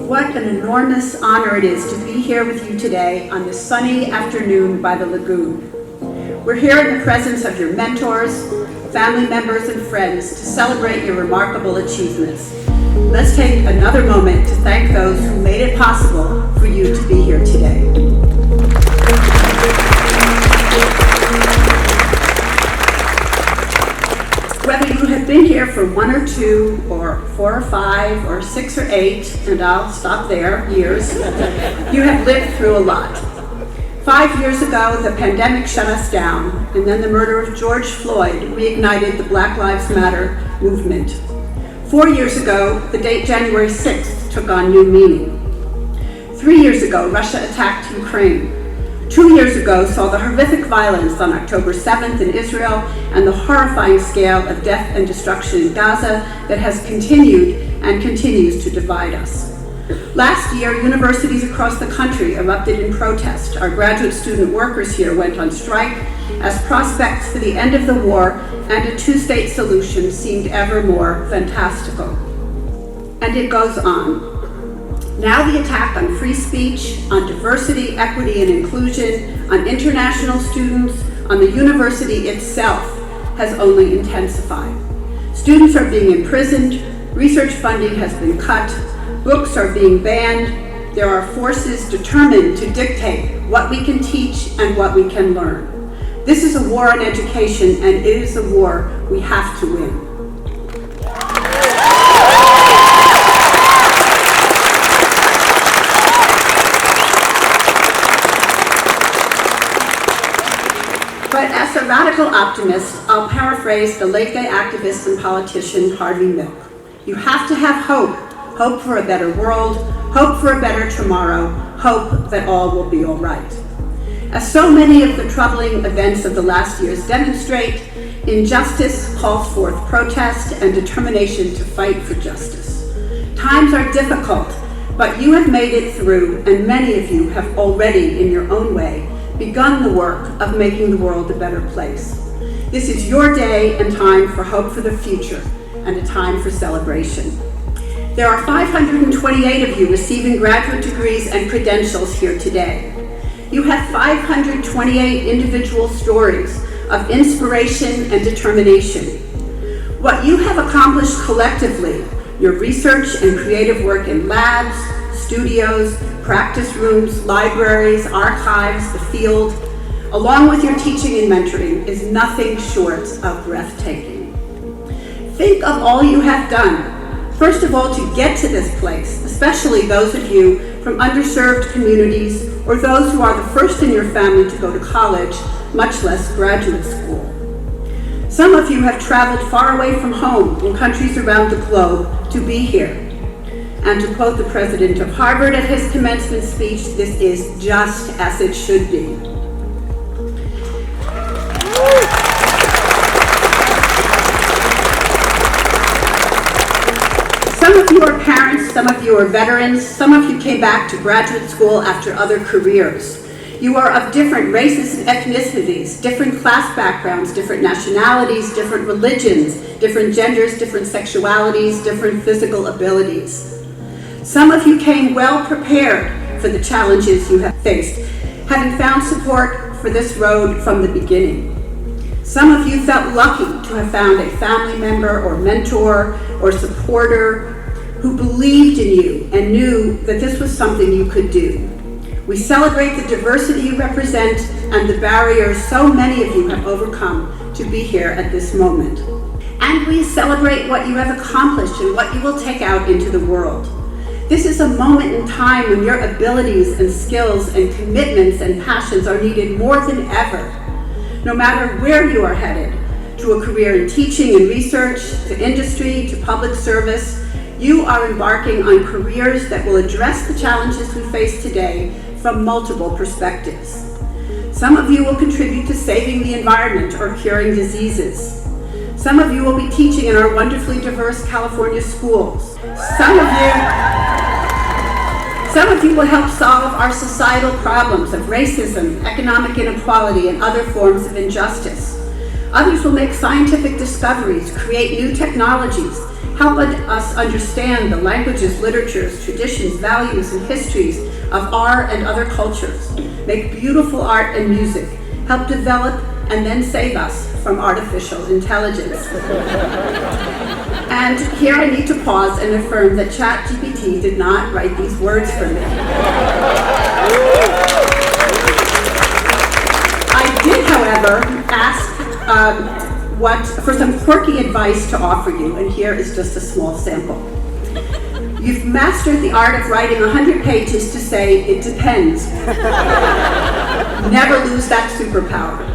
What an enormous honor it is to be here with you today on this sunny afternoon by the lagoon. We're here in the presence of your mentors, family members, and friends to celebrate your remarkable achievements. Let's take another moment to thank those who made it possible for you to be here today. Whether you have been here for 1 or 2, or 4 or 5, or 6 or 8, and I'll stop there, years, you have lived through a lot. 5 years ago, the pandemic shut us down, and then the murder of George Floyd reignited the Black Lives Matter movement. 4 years ago, the date January 6th took on new meaning. 3 years ago, Russia attacked Ukraine. 2 years ago saw the horrific violence on October 7th in Israel and the horrifying scale of death and destruction in Gaza that has continued and continues to divide us. Last year, universities across the country erupted in protest. Our graduate student workers here went on strike as prospects for the end of the war and a two-state solution seemed ever more fantastical. And it goes on. Now the attack on free speech, on diversity, equity, and inclusion, on international students, on the university itself has only intensified. Students are being imprisoned, research funding has been cut, books are being banned. There are forces determined to dictate what we can teach and what we can learn. This is a war on education, and it is a war we have to win. But as a radical optimist, I'll paraphrase the late gay activist and politician Harvey Milk. You have to have hope. Hope for a better world, hope for a better tomorrow, hope that all will be all right. As so many of the troubling events of the last years demonstrate, injustice calls forth protest and determination to fight for justice. Times are difficult, but you have made it through, and many of you have already, in your own way, begun the work of making the world a better place. This is your day and time for hope for the future, and a time for celebration. There are 528 of you receiving graduate degrees and credentials here today. You have 528 individual stories of inspiration and determination. What you have accomplished collectively, your research and creative work in labs, studios, practice rooms, libraries, archives, the field, along with your teaching and mentoring, is nothing short of breathtaking. Think of all you have done. First of all, to get to this place, especially those of you from underserved communities or those who are the first in your family to go to college, much less graduate school. Some of you have traveled far away from home in countries around the globe to be here. And to quote the president of Harvard at his commencement speech, this is just as it should be. Some of you are parents, some of you are veterans, some of you came back to graduate school after other careers. You are of different races and ethnicities, different class backgrounds, different nationalities, different religions, different genders, different sexualities, different physical abilities. Some of you came well prepared for the challenges you have faced, having found support for this road from the beginning. Some of you felt lucky to have found a family member or mentor or supporter who believed in you and knew that this was something you could do. We celebrate the diversity you represent and the barriers so many of you have overcome to be here at this moment. And we celebrate what you have accomplished and what you will take out into the world. This is a moment in time when your abilities and skills and commitments and passions are needed more than ever. No matter where you are headed, to a career in teaching and research, to industry, to public service, you are embarking on careers that will address the challenges we face today from multiple perspectives. Some of you will contribute to saving the environment or curing diseases. Some of you will be teaching in our wonderfully diverse California schools. Some of you will help solve our societal problems of racism, economic inequality, and other forms of injustice. Others will make scientific discoveries, create new technologies, help us understand the languages, literatures, traditions, values, and histories of our and other cultures, make beautiful art and music, help develop and then save us from artificial intelligence. And here I need to pause and affirm that ChatGPT did not write these words for me. I did, however, ask for some quirky advice to offer you, and here is just a small sample. You've mastered the art of writing 100 pages to say, it depends. Never lose that superpower.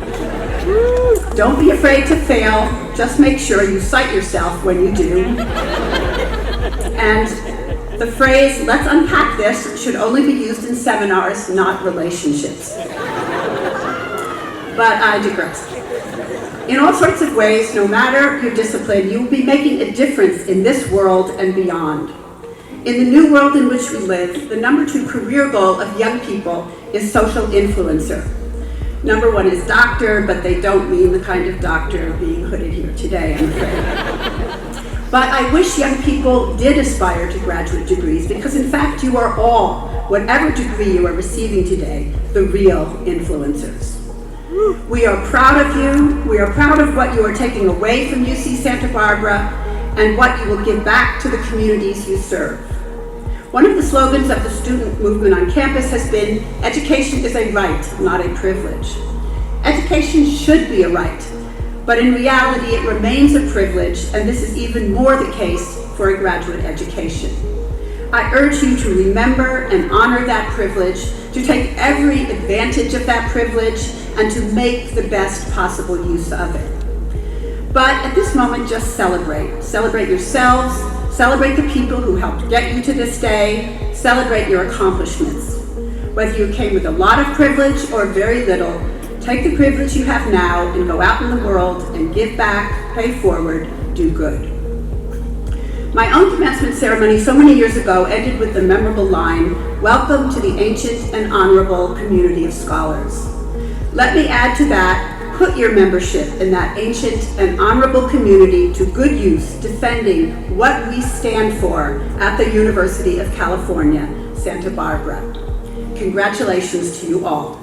Don't be afraid to fail, just make sure you cite yourself when you do. And the phrase, let's unpack this, should only be used in seminars, not relationships. But I digress. In all sorts of ways, no matter your discipline, you will be making a difference in this world and beyond. In the new world in which we live, the number 2 career goal of young people is social influencer. Number 1 is doctor, but they don't mean the kind of doctor being hooded here today, I'm afraid. But I wish young people did aspire to graduate degrees, because in fact you are all, whatever degree you are receiving today, the real influencers. We are proud of you. We are proud of what you are taking away from UC Santa Barbara and what you will give back to the communities you serve. One of the slogans of the student movement on campus has been, education is a right, not a privilege. Education should be a right, but in reality it remains a privilege, and this is even more the case for a graduate education. I urge you to remember and honor that privilege, to take every advantage of that privilege, and to make the best possible use of it. But at this moment, just celebrate. Celebrate yourselves, celebrate the people who helped get you to this day, celebrate your accomplishments. Whether you came with a lot of privilege or very little, take the privilege you have now and go out in the world and give back, pay forward, do good. My own commencement ceremony so many years ago ended with the memorable line, "Welcome to the ancient and honorable community of scholars." Let me add to that, put your membership in that ancient and honorable community to good use, defending what we stand for at the University of California, Santa Barbara. Congratulations to you all.